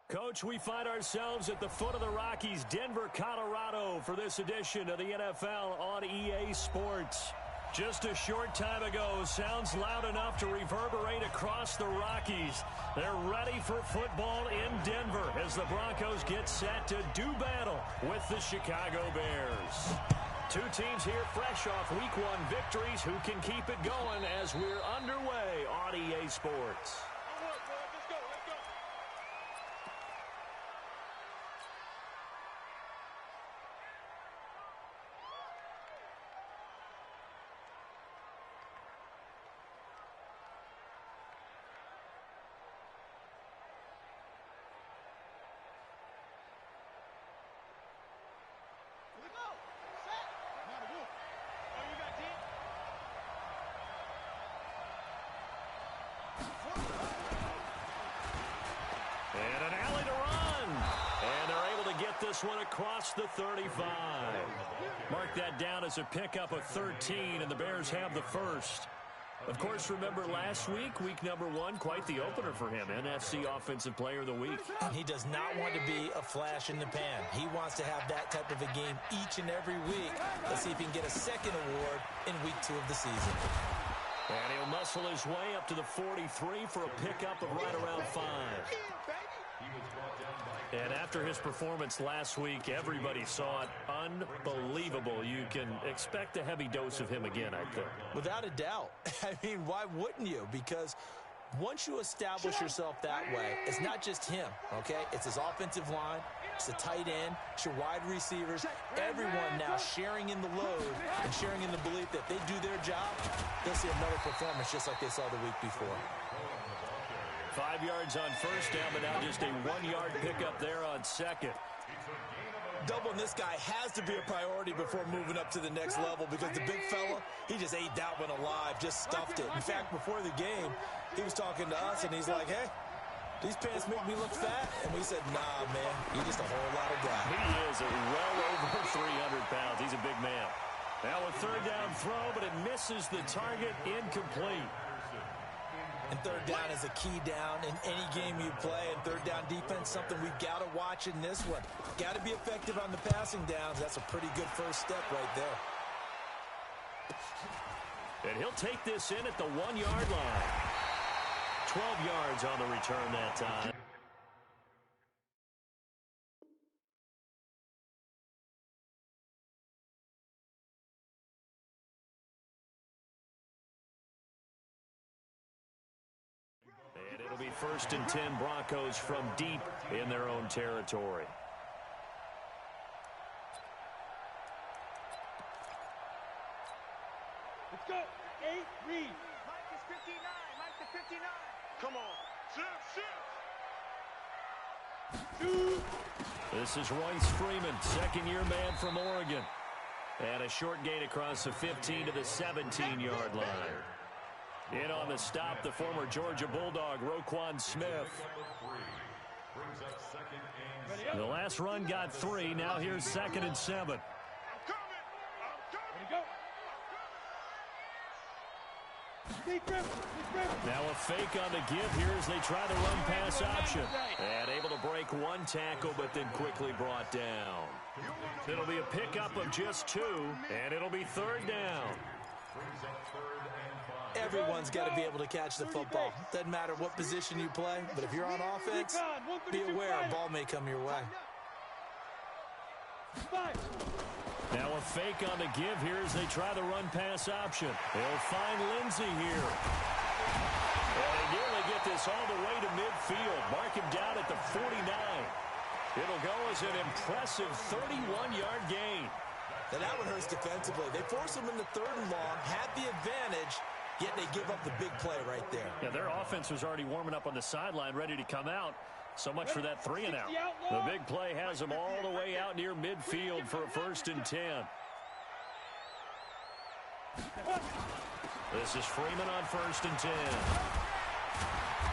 Coach, we find ourselves at the foot of the Rockies, Denver, Colorado, for this edition of the NFL on EA Sports. Just a short time ago, sounds loud enough to reverberate across the Rockies. They're ready for football in Denver as the Broncos get set to do battle with the Chicago Bears. Two teams here fresh off Week 1 victories who can keep it going as we're underway on EA Sports. And an alley to run. And they're able to get this one across the 35. Mark that down as a pickup of 13, and the Bears have the first. Of course, remember last week, week number 1, quite the opener for him, NFC Offensive Player of the Week. He does not want to be a flash in the pan. He wants to have that type of a game each and every week. Let's see if he can get a second award in week 2 of the season. And he'll muscle his way up to the 43 for a pickup of right around 5. And after his performance last week, everybody saw it. Unbelievable. You can expect a heavy dose of him again, I think. Without a doubt. I mean, why wouldn't you? Because once you establish yourself that way, it's not just him, okay? It's his offensive line, it's the tight end, it's your wide receivers, everyone now sharing in the load and sharing in the belief that they do their job, they'll see another performance just like they saw the week before. 5 yards on first down, but now just a 1-yard pickup there on second. Doubling this guy has to be a priority before moving up to the next level because the big fella, he just ate that one alive, just stuffed it. In fact, before the game, he was talking to us, and he's like, hey, these pants make me look fat. And we said, nah, man, you're just a whole lot of guy. He is well over 300 pounds. He's a big man. Now a third down throw, but it misses the target, incomplete. And third down is a key down in any game you play. And third down defense, something we've got to watch in this one. Got to be effective on the passing downs. That's a pretty good first step right there. And he'll take this in at the 1-yard line. 12 yards on the return that time. And it'll be 1st and 10 Broncos from deep in their own territory. Let's go. 8, read. Mike is 59. Mike is 59. Come on. Shoot. This is Royce Freeman, second-year man from Oregon. And a short gain across the 15 to the 17-yard line. In on the stop, the former Georgia Bulldog, Roquan Smith. The last run got 3. Now here's 2nd and 7. Now a fake on the give here as they try the run-pass option. And able to break one tackle, but then quickly brought down. It'll be a pickup of just 2, and it'll be 3rd down. Everyone's got to be able to catch the football. Doesn't matter what position you play, but if you're on offense, be aware a ball may come your way. Now a fake on the give here as they try the run-pass option. They'll find Lindsey here. And they nearly get this all the way to midfield. Mark him down at the 49. It'll go as an impressive 31-yard gain. And that one hurts defensively. They force him in the 3rd and long, had the advantage, yet they give up the big play right there. Yeah, their offense was already warming up on the sideline, ready to come out. So much for that 3 and out. The big play has them all the way out near midfield for a 1st and 10. This is Freeman on 1st and 10.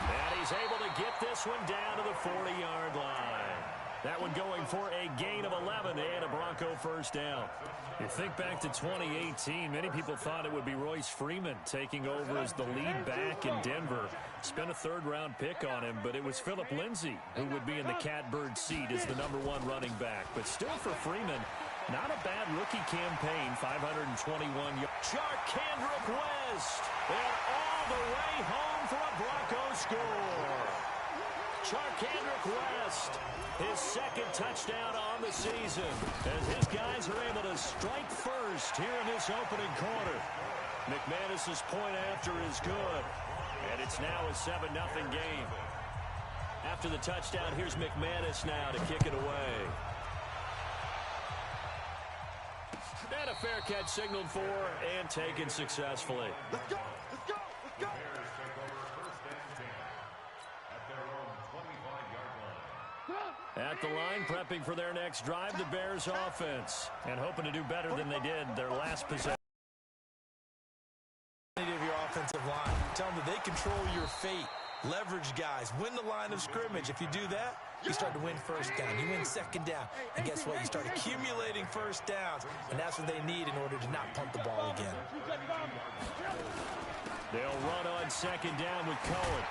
And he's able to get this one down to the 40-yard line. That one going for a gain of 11 and a Bronco first down. You think back to 2018, many people thought it would be Royce Freeman taking over as the lead back in Denver. Spent a third-round pick on him, but it was Phillip Lindsay who would be in the catbird seat as the #1 running back. But still for Freeman, not a bad rookie campaign, 521 yards. Charkandrick West, and all the way home for a Bronco score. Charkandrick West, his second touchdown on the season, as his guys are able to strike first here in this opening quarter. McManus's point after is good, and it's now a 7-0 game. After the touchdown, here's McManus now to kick it away. And a fair catch signaled for and taken successfully. Let's go! Let's go! Let's go! At the line, prepping for their next drive, the Bears offense, and hoping to do better than they did their last possession. Of your offensive line, tell them that they control your fate. Leverage guys, win the line of scrimmage. If you do that, you start to win first down. You win second down. And guess what? You start accumulating first downs. And that's what they need in order to not punt the ball again. They'll run on second down with Cohen.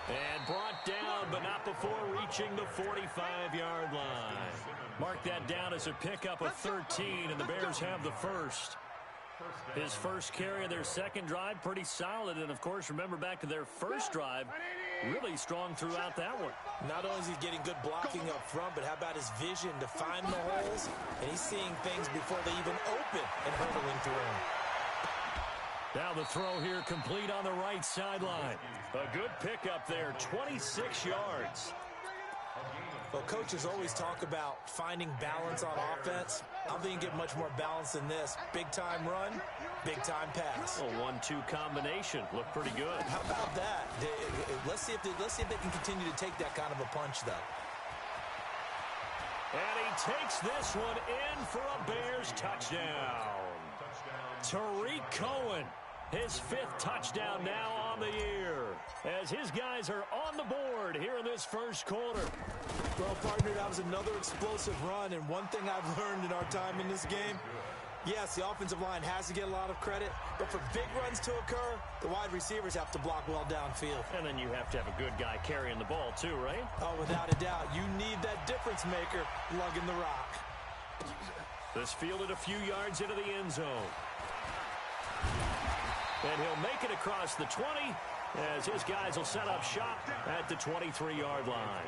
And brought down, but not before reaching the 45-yard line. Mark that down as a pickup of 13, and the Bears have the first. His first carry of their second drive, pretty solid. And, of course, remember back to their first drive, really strong throughout that one. Not only is he getting good blocking up front, but how about his vision to find the holes? And he's seeing things before they even open and hurdling through them. Now the throw here complete on the right sideline. A good pickup there, 26 yards. Well, coaches always talk about finding balance on offense. I don't think you get much more balance than this. Big-time run, big-time pass. A 1-2 combination. Looked pretty good. How about that? Let's see if they can continue to take that kind of a punch, though. And he takes this one in for a Bears touchdown. Tariq Cohen, his 5th touchdown now on the year, as his guys are on the board here in this first quarter. Well, partner, that was another explosive run, and one thing I've learned in our time in this game, yes, the offensive line has to get a lot of credit, but for big runs to occur, the wide receivers have to block well downfield. And then you have to have a good guy carrying the ball too, right? Oh, without a doubt. You need that difference maker lugging the rock. This fielded a few yards into the end zone. And he'll make it across the 20 as his guys will set up shop at the 23-yard line.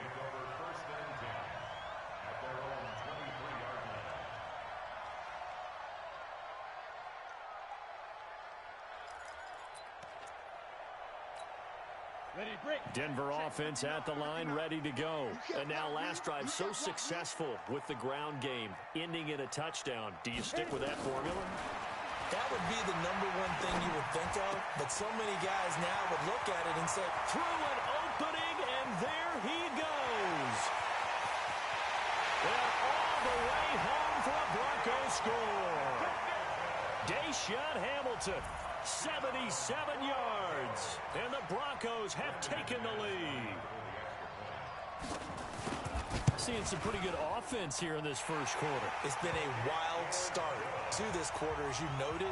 Denver offense at the line, ready to go. And now last drive so successful with the ground game, ending in a touchdown. Do you stick with that formula? That would be the #1 thing you would think of, but so many guys now would look at it and say, through an opening, and there he goes. And all the way home for a Bronco score. Deshaun Hamilton, 77 yards, and the Broncos have taken the lead. Seeing some pretty good offense here in this first quarter. It's been a wild start to this quarter, as you noted.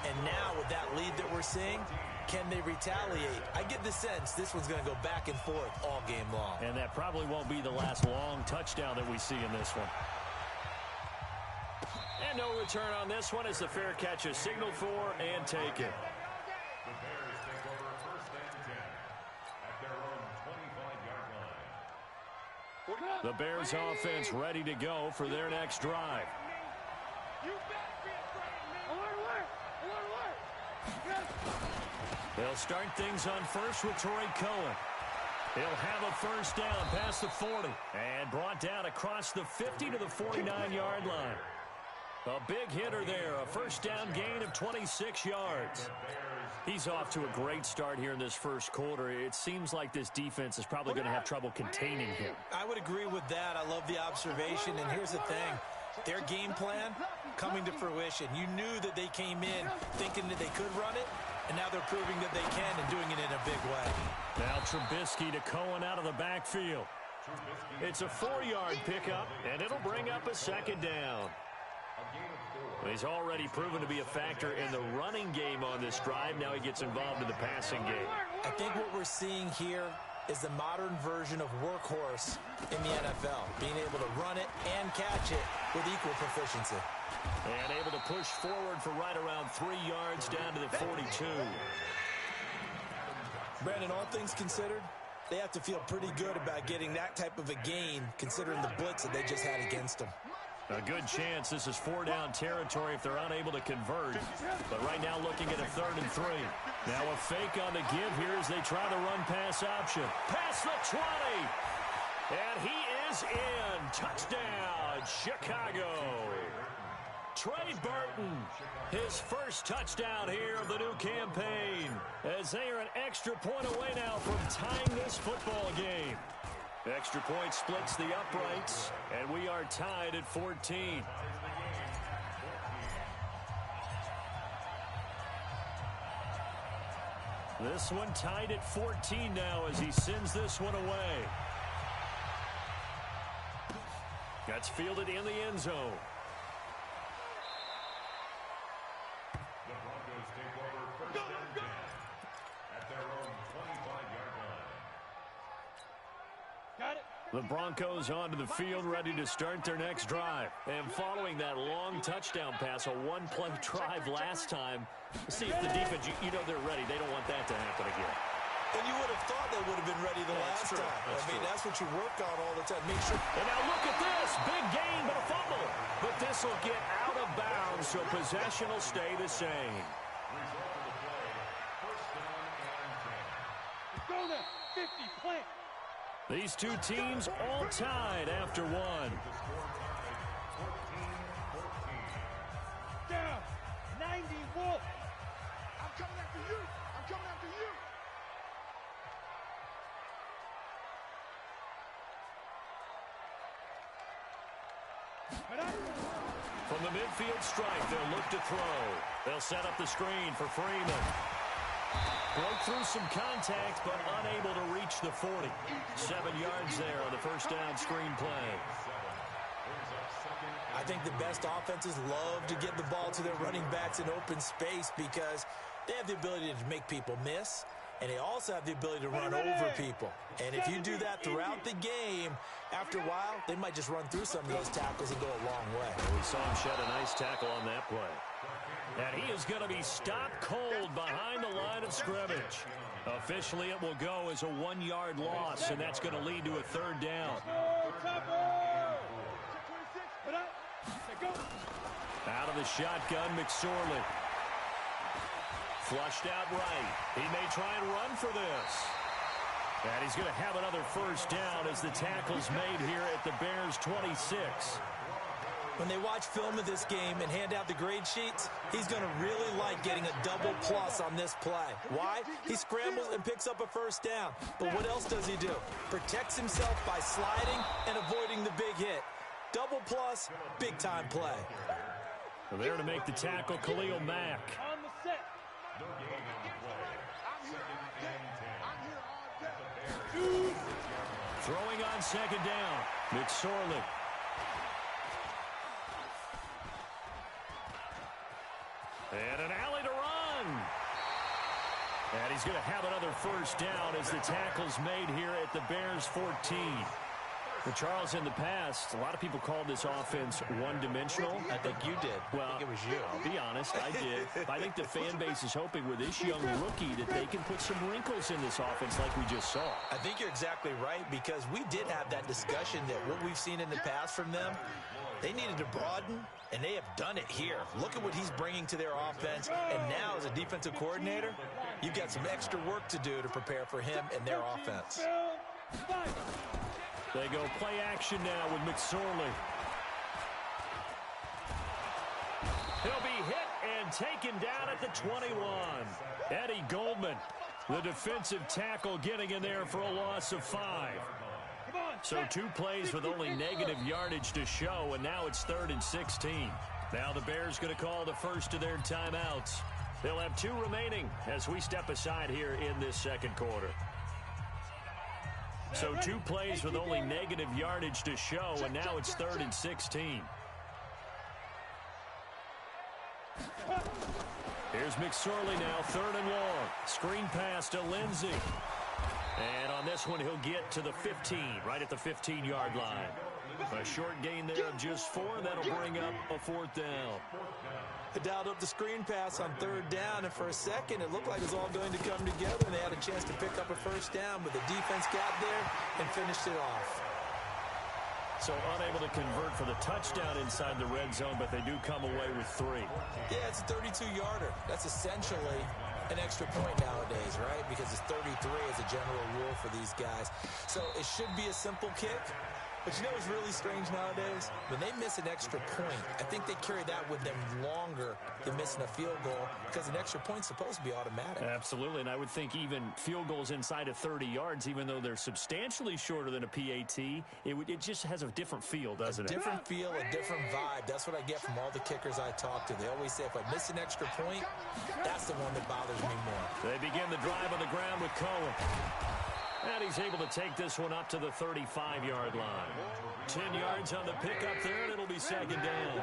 And now with that lead that we're seeing, can they retaliate? I get the sense this one's going to go back and forth all game long. And that probably won't be the last long touchdown that we see in this one. And no return on this one as the fair catch is signaled for and taken. The Bears offense ready to go for their next drive. They'll start things on first with Tariq Cohen. He'll have a first down past the 40 and brought down across the 50 to the 49-yard line. A big hitter there, a first down gain of 26 yards. He's off to a great start here in this first quarter. It seems like this defense is probably going to have trouble containing him. I would agree with that. I love the observation. And here's the thing. Their game plan coming to fruition. You knew that they came in thinking that they could run it, and now they're proving that they can and doing it in a big way. Now Trubisky to Cohen out of the backfield. It's a 4-yard pickup, and it'll bring up a second down. He's already proven to be a factor in the running game on this drive. Now he gets involved in the passing game. I think what we're seeing here is the modern version of workhorse in the NFL, being able to run it and catch it with equal proficiency. And able to push forward for right around 3 yards down to the 42. Brandon, all things considered, they have to feel pretty good about getting that type of a gain, considering the blitz that they just had against them. A good chance this is 4-down territory if they're unable to convert. But right now looking at a 3rd and 3. Now a fake on the give here as they try the run-pass option. Past the 20. And he is in. Touchdown, Chicago. Trey Burton, his first touchdown here of the new campaign, as they are an extra point away now from tying this football game. Extra point splits the uprights, and we are tied at 14. This one tied at 14 now as he sends this one away. That's fielded in the end zone. The Broncos onto the field, ready to start their next drive. And following that long touchdown pass, a one-play drive last time, see if the defense, you know they're ready. They don't want that to happen again. And you would have thought they would have been ready the last time. That's what you work on all the time. Make sure. And now look at this. Big gain, but a fumble. But this will get out of bounds, so possession will stay the same. Go there. 50, plant. These two teams all tied after one. Down. 90 Wolf. I'm coming after you. I'm coming after you. From the midfield strike, they'll look to throw. They'll set up the screen for Freeman. Broke through some contact, but unable to reach the 40. 7 yards there on the first down screen play. I think the best offenses love to get the ball to their running backs in open space because they have the ability to make people miss, and they also have the ability to run over people. And if you do that throughout the game, after a while, they might just run through some of those tackles and go a long way. We saw him shed a nice tackle on that play. And he is going to be stopped cold behind the line of scrimmage. Officially, it will go as a 1-yard loss, and that's going to lead to a 3rd down. Out of the shotgun, McSorley. Flushed out right. He may try and run for this. And he's going to have another first down as the tackle's made here at the Bears' 26. When they watch film of this game and hand out the grade sheets, he's going to really like getting a double plus on this play. Why? He scrambles and picks up a first down. But what else does he do? Protects himself by sliding and avoiding the big hit. Double plus, big-time play. Well, there to make the tackle, Khalil Mack. On the set. Throwing on second down, McSorley. And an alley to run. And he's going to have another first down as the tackle's made here at the Bears' 14. Well, Charles, in the past, a lot of people called this offense one-dimensional. I think you did. Well, I think it was you. I'll be honest, I did. I think the fan base is hoping with this young rookie that they can put some wrinkles in this offense like we just saw. I think you're exactly right because we did have that discussion that what we've seen in the past from them, they needed to broaden, and they have done it here. Look at what he's bringing to their offense, and now as a defensive coordinator, you've got some extra work to do to prepare for him and their offense. They go play action now with McSorley. He'll be hit and taken down at the 21. Eddie Goldman, the defensive tackle, getting in there for a loss of 5. So 2 plays with only negative yardage to show, and now it's 3rd and 16. Now the Bears going to call the first of their timeouts. They'll have 2 remaining as we step aside here in this second quarter. So 2 plays with only negative yardage to show, and now it's 3rd and 16. Here's McSorley now, 3rd and long. Screen pass to Lindsey. And on this one, he'll get to the 15, right at the 15-yard line. A short gain there of just 4. That'll bring up a 4th down. They dialed up the screen pass on 3rd down, and for a second, it looked like it was all going to come together, and they had a chance to pick up a 1st down, but the defense got there and finished it off. So unable to convert for the touchdown inside the red zone, but they do come away with 3. Yeah, it's a 32-yarder. That's essentially an extra point nowadays, right? Because it's 33 as a general rule for these guys. So it should be a simple kick. But you know what's really strange nowadays? When they miss an extra point, I think they carry that with them longer than missing a field goal because an extra point's supposed to be automatic. Absolutely, and I would think even field goals inside of 30 yards, even though they're substantially shorter than a PAT, it just has a different feel, doesn't it? A different feel, a different vibe. That's what I get from all the kickers I talk to. They always say, if I miss an extra point, that's the one that bothers me more. They begin the drive on the ground with Cohen. And he's able to take this one up to the 35-yard line. 10 yards on the pickup there, and it'll be 2nd down.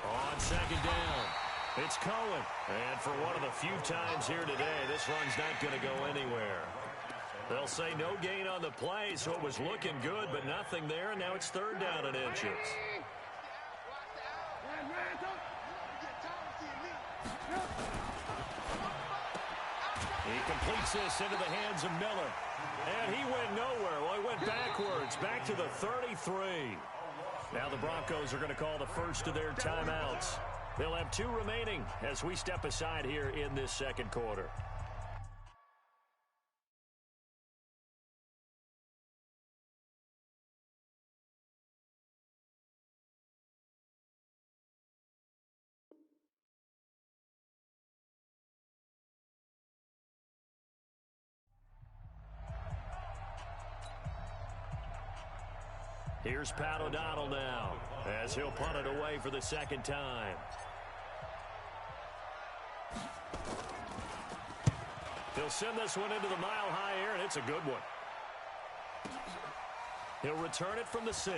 On 2nd down, it's Cohen. And for one of the few times here today, this run's not going to go anywhere. They'll say no gain on the play, so it was looking good, but nothing there, and now it's 3rd down and inches. He completes this into the hands of Miller. And he went nowhere. Well, he went backwards, back to the 33. Now the Broncos are going to call the first of their timeouts. They'll have 2 remaining as we step aside here in this 2nd quarter. Here's Pat O'Donnell now as he'll punt it away for the 2nd time. He'll send this one into the mile-high air, and it's a good one. He'll return it from the 6.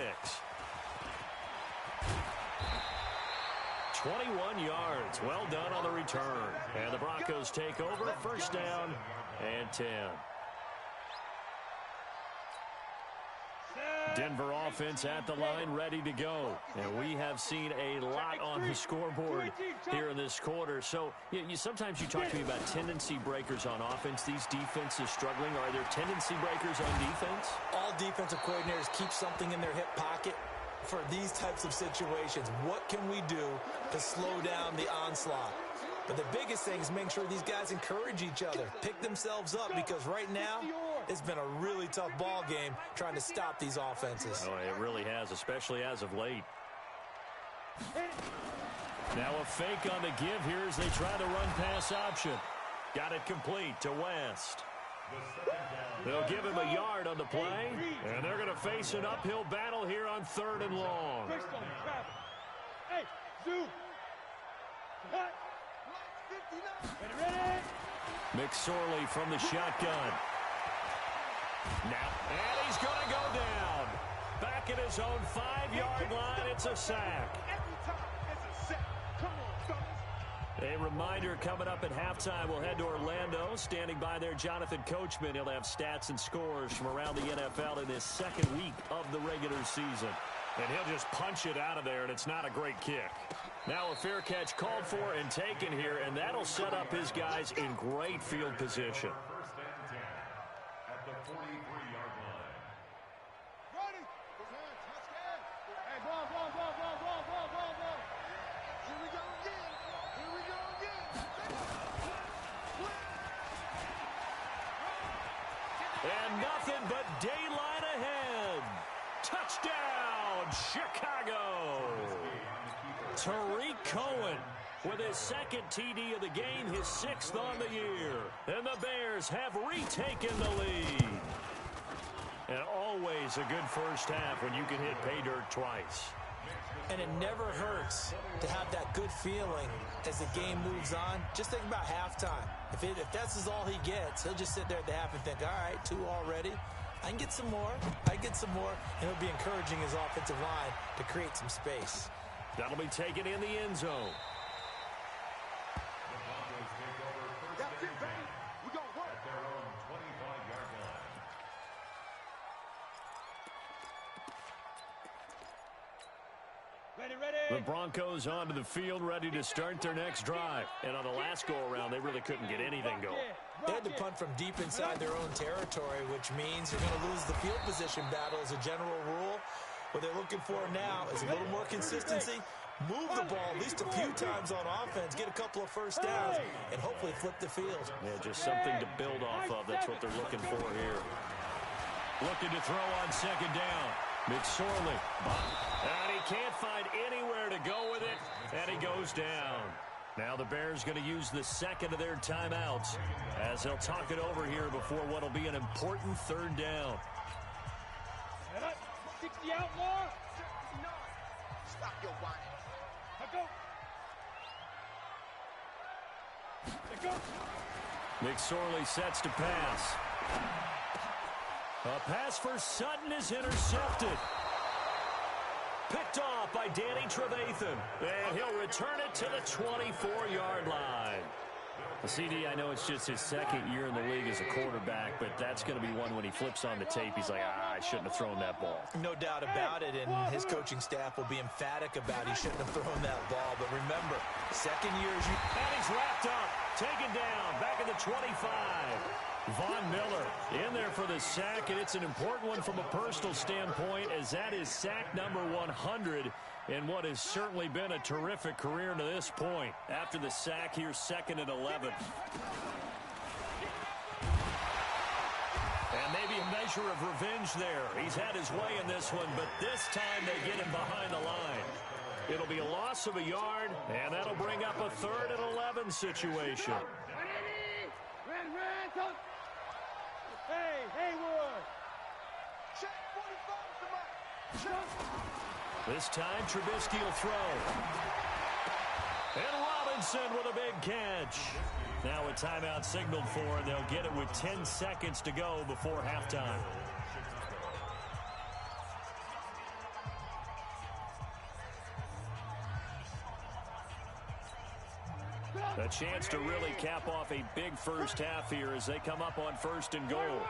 21 yards. Well done on the return. And the Broncos take over. 1st down and 10. Denver offense at the line, ready to go. And we have seen a lot on the scoreboard here in this quarter. So sometimes you talk to me about tendency breakers on offense. These defenses struggling. Are there tendency breakers on defense? All defensive coordinators keep something in their hip pocket for these types of situations. What can we do to slow down the onslaught? But the biggest thing is make sure these guys encourage each other, pick themselves up, because right now it's been a really tough ball game trying to stop these offenses. Oh, it really has, especially as of late. Now a fake on the give here as they try the run-pass option. Got it complete to West. They'll give him a yard on the play, and they're going to face an uphill battle here on 3rd and long. Hey, Zoo. McSorley from the shotgun. Now, and he's going to go down. Back at his own 5-yard line, it's a sack. Every time it's a sack. Come on, fellas. A reminder coming up at halftime, we'll head to Orlando. Standing by there, Jonathan Coachman. He'll have stats and scores from around the NFL in this 2nd week of the regular season. And he'll just punch it out of there, and it's not a great kick. Now a fair catch called for and taken here, and that'll set up his guys in great field position. At the 43-yard line. Ready? Hey, ball. Here we go again. And nothing but daylight ahead. Touchdown, Chicago. Tariq Cohen with his 2nd TD of the game, his 6th on the year. And the Bears have retaken the lead. And always a good first half when you can hit pay dirt twice. And it never hurts to have that good feeling as the game moves on. Just think about halftime. If that's all he gets, he'll just sit there at the half and think, all right, 2 already. I can get some more. And he'll be encouraging his offensive line to create some space. That'll be taken in the end zone. That's it, baby. We're going to work. At their own 25-yard line. The Broncos onto the field, ready to start their next drive. And on the last go-around, they really couldn't get anything going. They had to punt from deep inside their own territory, which means they're going to lose the field position battle as a general rule. What they're looking for now is a little more consistency, move the ball at least a few times on offense, get a couple of first downs, and hopefully flip the field. Yeah, just something to build off of. That's what they're looking for here. Looking to throw on second down. McSorley. And he can't find anywhere to go with it, and he goes down. Now the Bears going to use the second of their timeouts as they'll talk it over here before what will be an important third down. 60 out more. Stop your whining. Let go. McSorley sets to pass. A pass for Sutton is intercepted. Picked off by Danny Trevathan. And he'll return it to the 24-yard line. The CD, I know it's just his second year in the league as a quarterback, but that's going to be one when he flips on the tape. He's like, I shouldn't have thrown that ball. No doubt about it, and his coaching staff will be emphatic about he shouldn't have thrown that ball. But remember, second year is And he's wrapped up, taken down, back at the 25. Von Miller in there for the sack, and it's an important one from a personal standpoint as that is sack number 100 in what has certainly been a terrific career to this point. After the sack, here's 2nd and 11. And maybe a measure of revenge there. He's had his way in this one, but this time they get him behind the line. It'll be a loss of a yard, and that'll bring up a 3rd and 11 situation. Hey, Haywood. Check 45, come on. This time, Trubisky will throw. And Robinson with a big catch. Now a timeout signaled for, and they'll get it with 10 seconds to go before halftime. A chance to really cap off a big first half here as they come up on 1st and goal.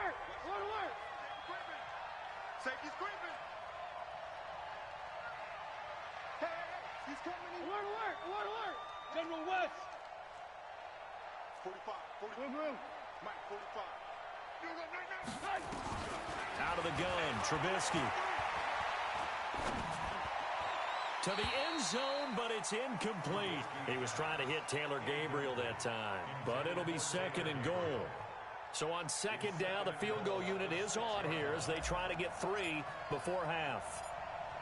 Safety's creeping. Hey, he's coming in. Alert. General West. 45. Mike, 45. Out of the gun, Trubisky. To the end zone, but it's incomplete. He was trying to hit Taylor Gabriel that time, but it'll be 2nd and goal. So on 2nd down, the field goal unit is on here as they try to get 3 before half.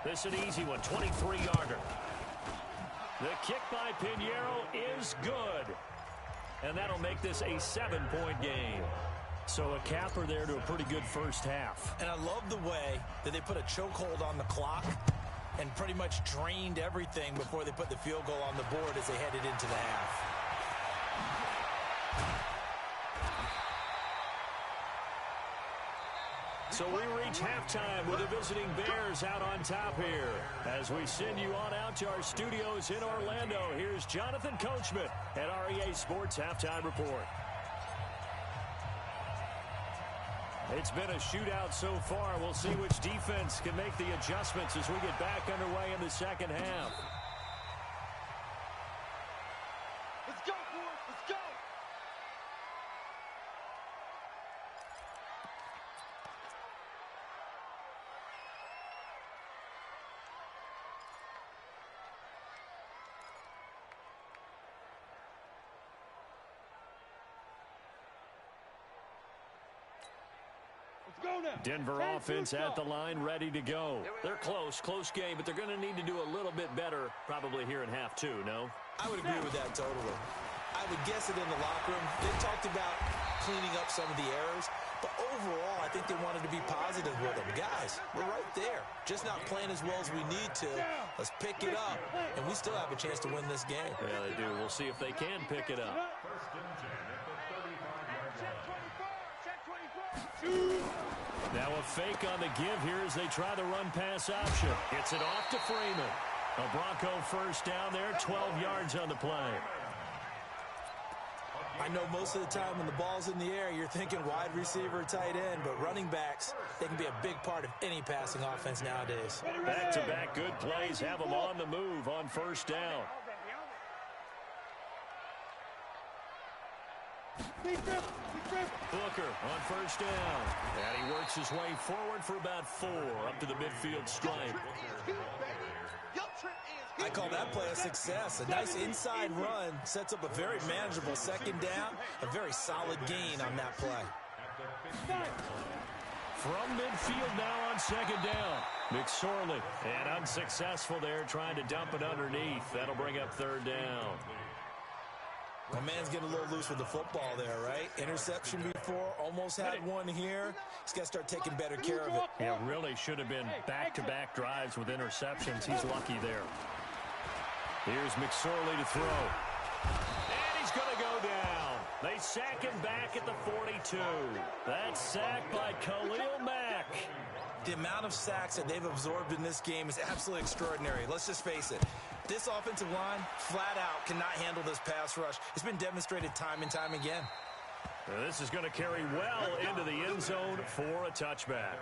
This is an easy one, 23-yarder. The kick by Pinheiro is good, and that'll make this a 7-point game. So a capper there to a pretty good first half. And I love the way that they put a chokehold on the clock and pretty much drained everything before they put the field goal on the board as they headed into the half. So we reach halftime with the visiting Bears out on top here. As we send you on out to our studios in Orlando, here's Jonathan Coachman at REA Sports Halftime Report. It's been a shootout so far. We'll see which defense can make the adjustments as we get back underway in the second half. Let's go, boys. Let's go. Denver offense at the line, ready to go. They're close game, but they're going to need to do a little bit better probably here in half 2, no? I would agree with that totally. I would guess it in the locker room. They talked about cleaning up some of the errors, But overall, I think they wanted to be positive with him. Guys, we're right there. Just not playing as well as we need to. Let's pick it up, and we still have a chance to win this game. Yeah, they do. We'll see if they can pick it up. First and 10 at the 35-yard line. Now a fake on the give here as they try the run-pass option. Gets it off to Freeman. A Bronco first down there, 12 yards on the play. I know most of the time when the ball's in the air, you're thinking wide receiver, tight end, but running backs, they can be a big part of any passing offense nowadays. Back-to-back good plays have them on the move on first down. Booker on first down. And he works his way forward for about 4 up to the midfield stripe. I call that play a success. A nice inside run sets up a very manageable second down, a very solid gain on that play. From midfield now on second down. McSorley, and unsuccessful there trying to dump it underneath. That'll bring up third down. My man's getting a little loose with the football there, right? Interception before, almost had one here. He's got to start taking better care of it. Yeah, really should have been back-to-back drives with interceptions. He's lucky there. Here's McSorley to throw. And he's going to go down. They sack him back at the 42. That's sacked by Khalil Mack. The amount of sacks that they've absorbed in this game is absolutely extraordinary. Let's just face it. This offensive line, flat out, cannot handle this pass rush. It's been demonstrated time and time again. Now this is going to carry well into the end zone for a touchback.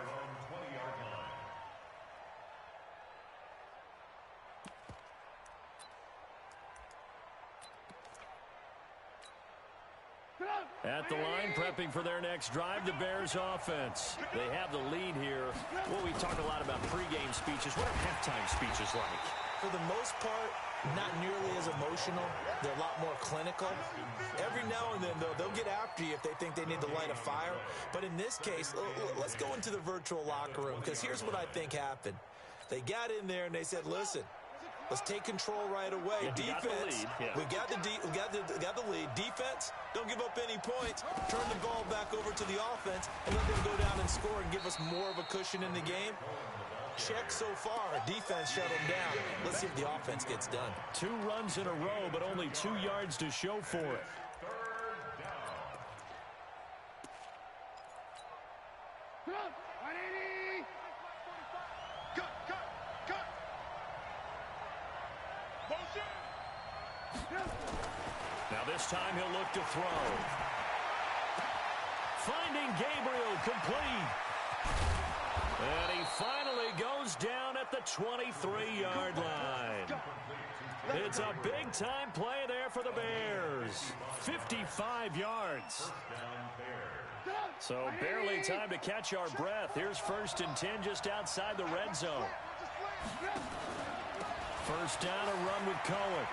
At the line, prepping for their next drive, the Bears offense. They have the lead here. Well, we talk a lot about pregame speeches. What are halftime speeches like? For the most part, not nearly as emotional. They're a lot more clinical. Every now and then, though, they'll get after you if they think they need to light a fire. But in this case, let's go into the virtual locker room, because here's what I think happened. They got in there and they said, listen, let's take control right away. Yeah, Defense, we got the lead. Defense, don't give up any points. Turn the ball back over to the offense and let them go down and score and give us more of a cushion in the game. Check so far. Defense shut them down. Let's see if the offense gets done. 2 runs in a row, but only 2 yards to show for it. Now this time he'll look to throw. Finding Gabriel complete. And he finally goes down at the 23-yard line. It's a big-time play there for the Bears. 55 yards. So barely time to catch our breath. Here's 1st and 10 just outside the red zone. First down, a run with Cohen.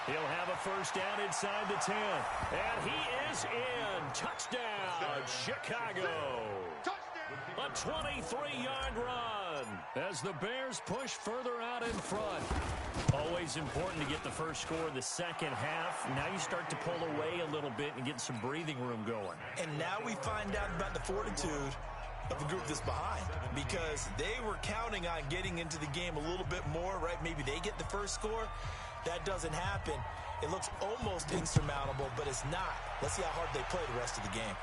He'll have a first down inside the 10. And he is in. Touchdown, Chicago. A 23-yard run as the Bears push further out in front. Always important to get the first score in the second half. Now you start to pull away a little bit and get some breathing room going. And now we find out about the fortitude of the group that's behind, because they were counting on getting into the game a little bit more, right? Maybe they get the first score. That doesn't happen. It looks almost insurmountable, but it's not. Let's see how hard they play the rest of the game.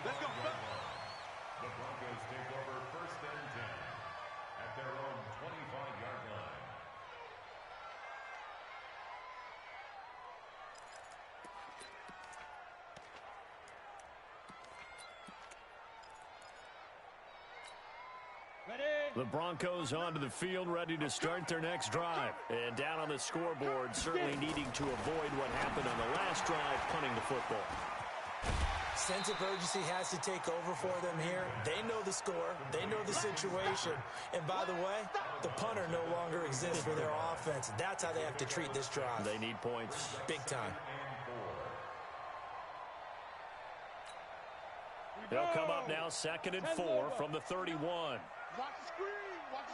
Let's go. The Broncos take over 1st and 10 at their own 25-yard line. The Broncos onto the field, ready to start their next drive. And down on the scoreboard, certainly needing to avoid what happened on the last drive, punting the football. Sense of urgency has to take over for them here. They know the score. They know the situation. And by the way, the punter no longer exists for their offense. That's how they have to treat this drive. They need points. Big time. They'll come up now 2nd and 4 from the 31. Watch the screen. Watch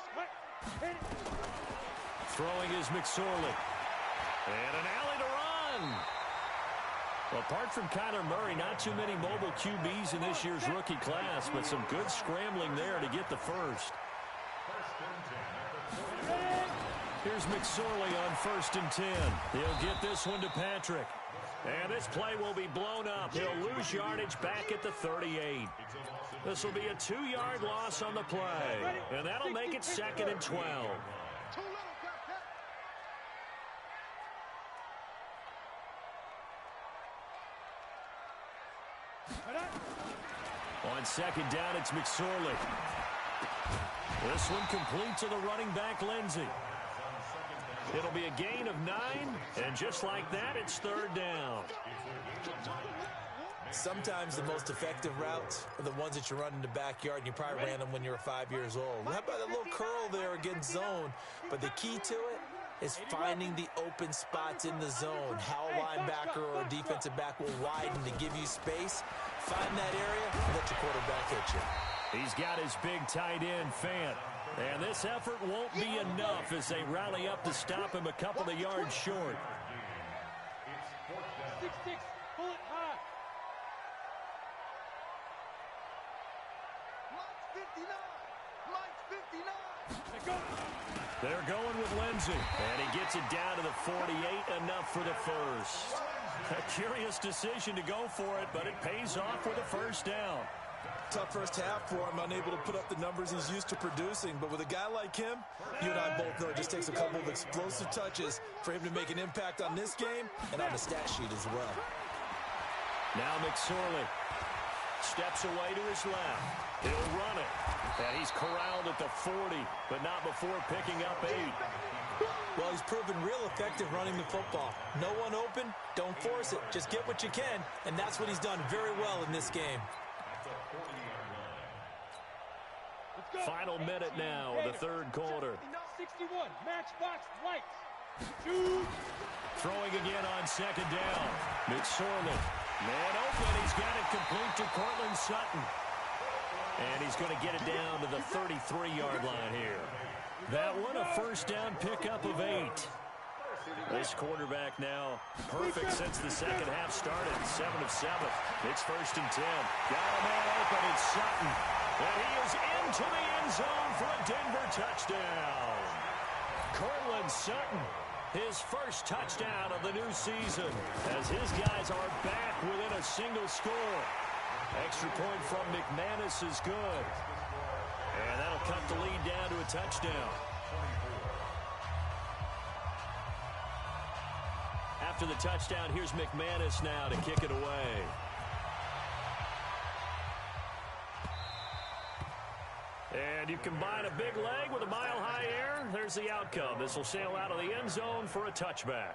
the screen. Throwing is McSorley. And an alley to run. Well, apart from Kyler Murray, not too many mobile QBs in this year's rookie class, but some good scrambling there to get the first. Here's McSorley on 1st and 10. He'll get this one to Patrick. And this play will be blown up. He'll lose yardage back at the 38. This will be a 2-yard loss on the play. And that'll make it 2nd and 12. On 2nd down, it's McSorley. This one complete to the running back, Lindsey. It'll be a gain of 9, and just like that, it's 3rd down. Sometimes the most effective routes are the ones that you run in the backyard, and you probably ran them when you were 5 years old. How about a little curl there against zone? But the key to it is finding the open spots in the zone. How a linebacker or a defensive back will widen to give you space. Find that area and let your quarterback hit you. He's got his big tight end, Fant. And this effort won't be enough as they rally up to stop him a couple of yards short. 6-6, pull it high. Mike's 59. They're going with Lindsey. And he gets it down to the 48, enough for the first. A curious decision to go for it, but it pays off with a 1st down. Tough first half for him, unable to put up the numbers he's used to producing. But with a guy like him, you and I both know it just takes a couple of explosive touches for him to make an impact on this game and on the stat sheet as well. Now McSorley steps away to his left. He'll run it. And he's corralled at the 40, but not before picking up 8. Well, he's proven real effective running the football. No one open, don't force it. Just get what you can, and that's what he's done very well in this game. Final minute now of the 3rd quarter. 61, matchbox lights. Throwing again on 2nd down. McSorley. Man open. He's got it complete to Cortland Sutton. And he's going to get it down to the 33-yard line here. That one, a 1st down pickup of 8. This quarterback now perfect since the 2nd half started. 7 of 7. It's 1st and 10. Got a man open. It's Sutton. And he is into the end zone for a Denver touchdown. Cortland Sutton, his first touchdown of the new season, as his guys are back within a single score. Extra point from McManus is good. And that'll cut the lead down to a touchdown. After the touchdown, here's McManus now to kick it away. And you combine a big leg with a mile-high air, there's the outcome. This will sail out of the end zone for a touchback.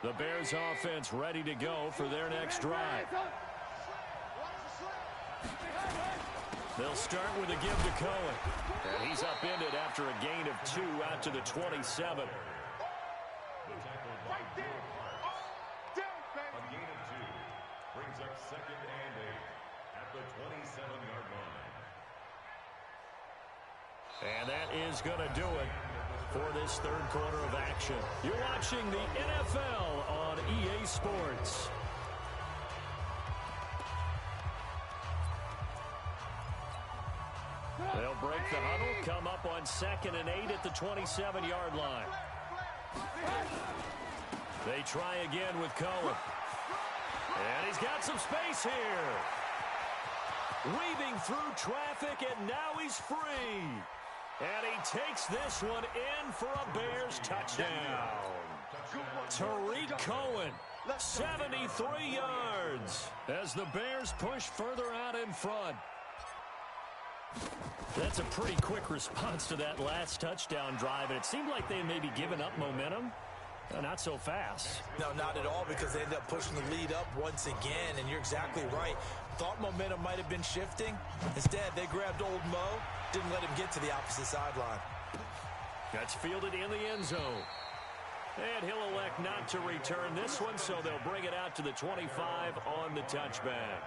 The Bears offense ready to go for their next drive. They'll start with a give to Cohen. And he's upended after a gain of 2 out to the 27. A gain of 2 brings up 2nd and 8 at the 27-yard line. And that is going to do it for this 3rd quarter of action. You're watching the NFL on EA Sports. They'll break the huddle, come up on 2nd and 8 at the 27-yard line. They try again with Cohen. And he's got some space here. Weaving through traffic, and now he's free. And he takes this one in for a Bears touchdown. Tariq Cohen, 73 yards, as the Bears push further out in front. That's a pretty quick response to that last touchdown drive, and it seemed like they had maybe given up momentum. Not so fast. No, not at all, because they ended up pushing the lead up once again, and you're exactly right. Thought momentum might have been shifting. Instead, they grabbed old Mo, didn't let him get to the opposite sideline. That's fielded in the end zone. And he'll elect not to return this one, so they'll bring it out to the 25 on the touchback.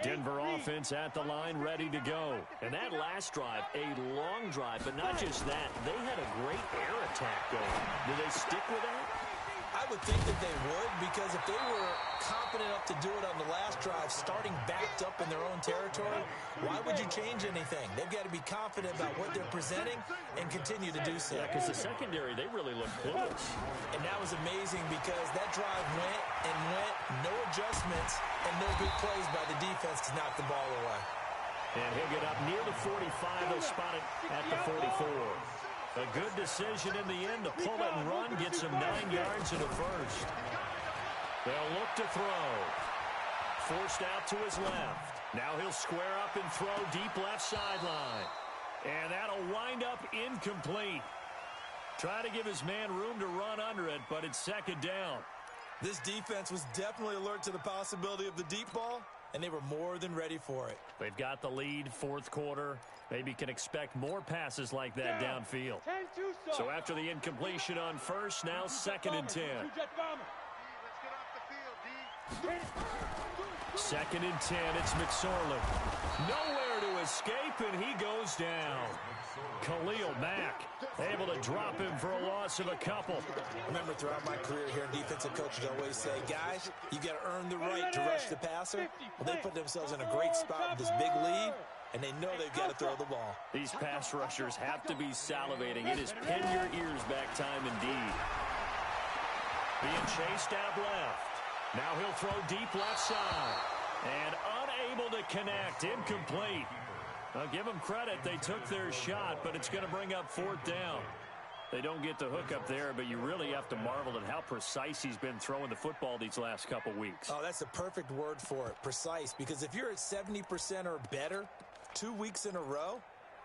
Denver offense at the line, ready to go. And that last drive, a long drive, but not just that. They had a great air attack going. Do they stick with that? I would think that they would, because if they were confident enough to do it on the last drive, starting backed up in their own territory, why would you change anything? They've got to be confident about what they're presenting and continue to do so. Yeah, because the secondary, they really look close. And that was amazing because that drive went and went, no adjustments, and no big plays by the defense to knock the ball away. And he'll get up near the 45. They'll spot it at the 44. A good decision in the end to pull it and run, gets him 9 yards and a first. They'll look to throw. Forced out to his left. Now he'll square up and throw deep left sideline. And that'll wind up incomplete. Try to give his man room to run under it, but it's second down. This defense was definitely alert to the possibility of the deep ball, and they were more than ready for it. They've got the lead, fourth quarter. Maybe can expect more passes like that downfield. So after the incompletion on first, now second and 10. Second and 10, it's McSorley. Nowhere to escape, and he goes down. Khalil Mack able to drop him for a loss of a couple. Remember, throughout my career here, defensive coaches always say, guys, you got to earn the right to rush the passer. Well, they put themselves in a great spot with this big lead, and they know they've got to throw the ball. These pass rushers have to be salivating. It is pin your ears back time indeed. Being chased out left. Now he'll throw deep left side. And unable to connect. Incomplete. I'll give them credit. They took their shot, but it's going to bring up fourth down. They don't get the hook up there, but you really have to marvel at how precise he's been throwing the football these last couple weeks. Oh, that's the perfect word for it, precise, because if you're at 70% or better 2 weeks in a row,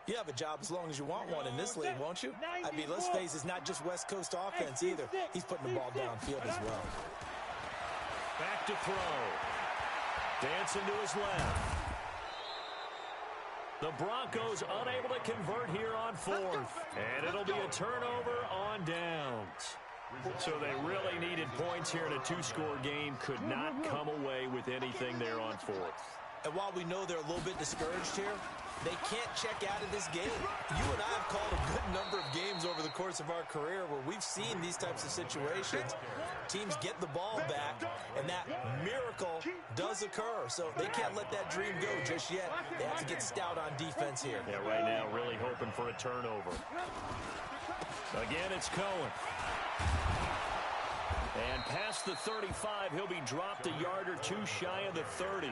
you have a job as long as you want one in this league, won't you? I mean, let's face it, it's not just West Coast offense either. He's putting the ball downfield as well. Back to throw. Dancing to his left. The Broncos unable to convert here on fourth. And it'll be a turnover on downs. So they really needed points here in a two-score game. Could not come away with anything there on fourth. And while we know they're a little bit discouraged here, they can't check out of this game. You and I have called a good number of games over the course of our career where we've seen these types of situations. Teams get the ball back, and that miracle does occur. So they can't let that dream go just yet. They have to get stout on defense here. Yeah, right now really hoping for a turnover. Again, it's Cohen. And past the 35, he'll be dropped a yard or two shy of the 30.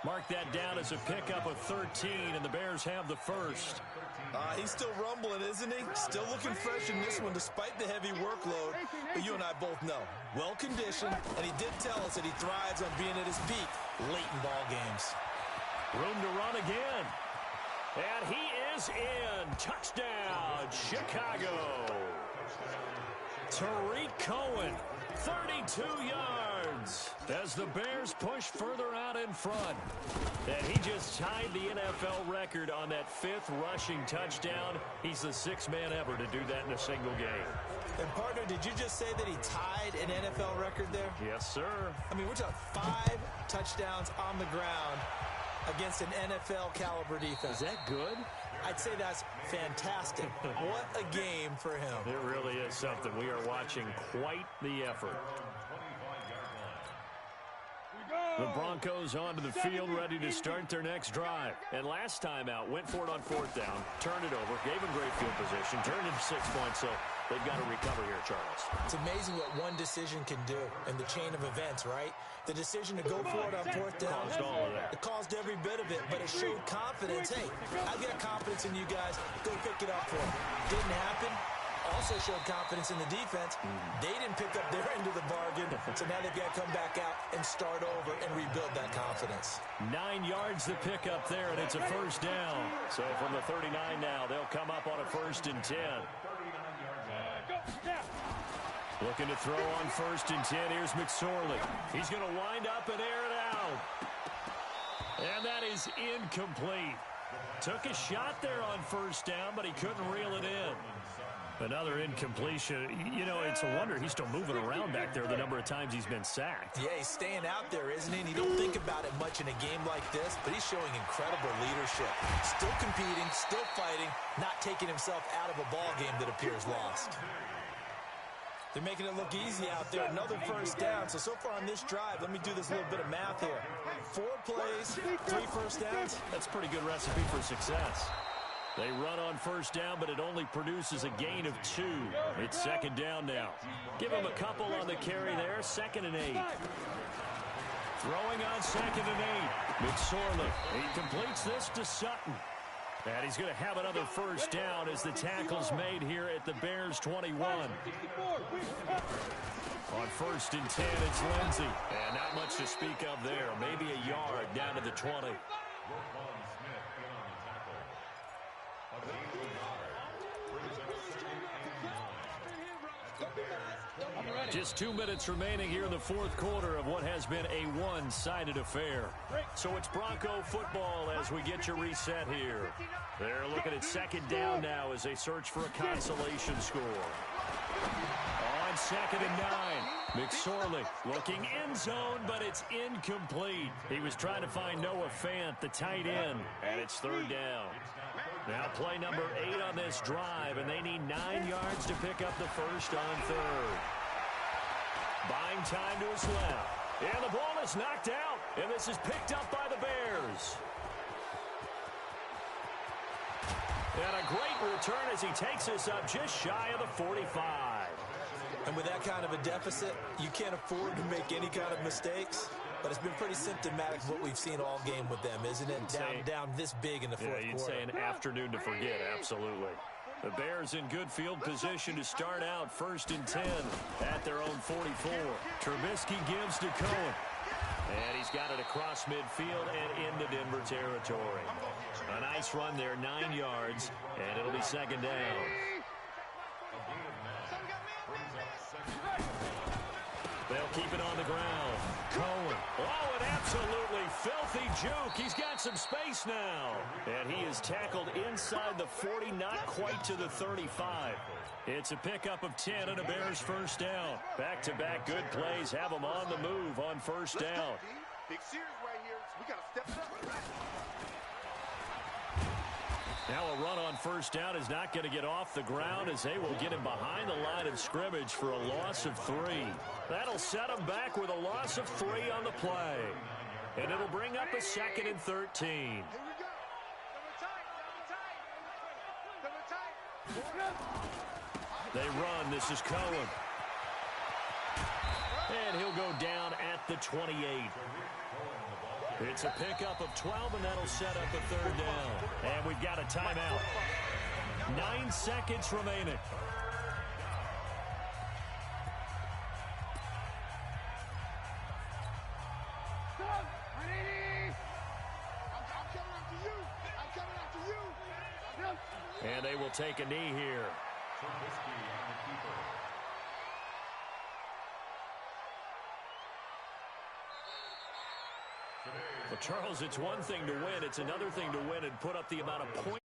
Mark that down as a pickup of 13, and the Bears have the first. He's still rumbling, isn't he? Still looking fresh in this one despite the heavy workload. But you and I both know, well-conditioned, and he did tell us that he thrives on being at his peak late in ball games. Room to run again. And he is in. Touchdown, Chicago. Tariq Cohen, 32 yards as the Bears push further out in front. And he just tied the NFL record on that fifth rushing touchdown. He's the sixth man ever to do that in a single game. And, partner, did you just say that he tied an NFL record there? Yes, sir. I mean, we're talking 5 touchdowns on the ground against an NFL-caliber defense. Is that good? I'd say that's fantastic. What a game for him. It really is something. We are watching quite the effort. The Broncos onto the field, ready to start their next drive. And last time out, went for it on fourth down, turned it over, gave him great field position, turned it to 6 points, so they've got to recover here, Charles. It's amazing what one decision can do in the chain of events, right? The decision to go for it on fourth down. Caused all of that. It caused every bit of it, but it showed confidence. Hey, I've got confidence in you guys. Go pick it up for me. Didn't happen. Also showed confidence in the defense. They didn't pick up their end of the bargain, so now they've got to come back out and start over and rebuild that confidence. 9 yards to pick up there, and it's a first down. So from the 39 now, they'll come up on a 1st and 10. Looking to throw on 1st and 10. Here's McSorley. He's going to wind up and air it out. And that is incomplete. Took a shot there on 1st down, but he couldn't reel it in. Another incompletion. You know, it's a wonder he's still moving around back there the number of times he's been sacked. Yeah, he's staying out there, isn't he? And you don't think about it much in a game like this, but he's showing incredible leadership. Still competing, still fighting, not taking himself out of a ball game that appears lost. They're making it look easy out there. Another first down. So far on this drive, let me do this little bit of math here. 4 plays, 3 first downs. That's a pretty good recipe for success. They run on first down, but it only produces a gain of 2. It's second down now. Give him a couple on the carry there. 2nd and 8. Throwing on 2nd and 8. McSorley. He completes this to Sutton. And he's going to have another first down as the tackle's made here at the Bears 21. On 1st and 10, it's Lindsey. And not much to speak of there. Maybe a yard down to the 20. Just 2 minutes remaining here in the fourth quarter of what has been a one-sided affair. So it's Bronco football as we get your reset here. They're looking at second down now as they search for a consolation score. On 2nd and 9, McSorley looking end zone, but it's incomplete. He was trying to find Noah Fant, the tight end, and it's 3rd down. Now play number 8 on this drive, and they need 9 yards to pick up the first on 3rd. Buying time to his left. And the ball is knocked out, and this is picked up by the Bears. And a great return as he takes this up just shy of the 45. And with that kind of a deficit, you can't afford to make any kind of mistakes. But it's been pretty symptomatic of what we've seen all game with them, isn't it? Down this big in the fourth quarter. Yeah, you'd say an afternoon to forget, absolutely. The Bears in good field position to start out 1st and 10 at their own 44. Trubisky gives to Cohen. And he's got it across midfield and into Denver territory. A nice run there, 9 yards, and it'll be 2nd down. They'll keep it on the ground. Cohen. Oh, an absolutely filthy juke. He's got some space now. And he is tackled inside the 40, not quite to the 35. It's a pickup of 10 and a Bears first down. Back-to-back good plays have them on the move on first down. Big series right here. We got to step it up. Now a run on first down is not going to get off the ground as they will get him behind the line of scrimmage for a loss of 3. That'll set him back with a loss of 3 on the play. And it'll bring up a 2nd and 13. Here we go. They run. This is Cohen. And he'll go down at the 28. It's a pickup of 12, and that'll set up a 3rd down. And we've got a timeout. 9 seconds remaining. And they will take a knee here. Well, Charles, it's one thing to win. It's another thing to win and put up the amount of points.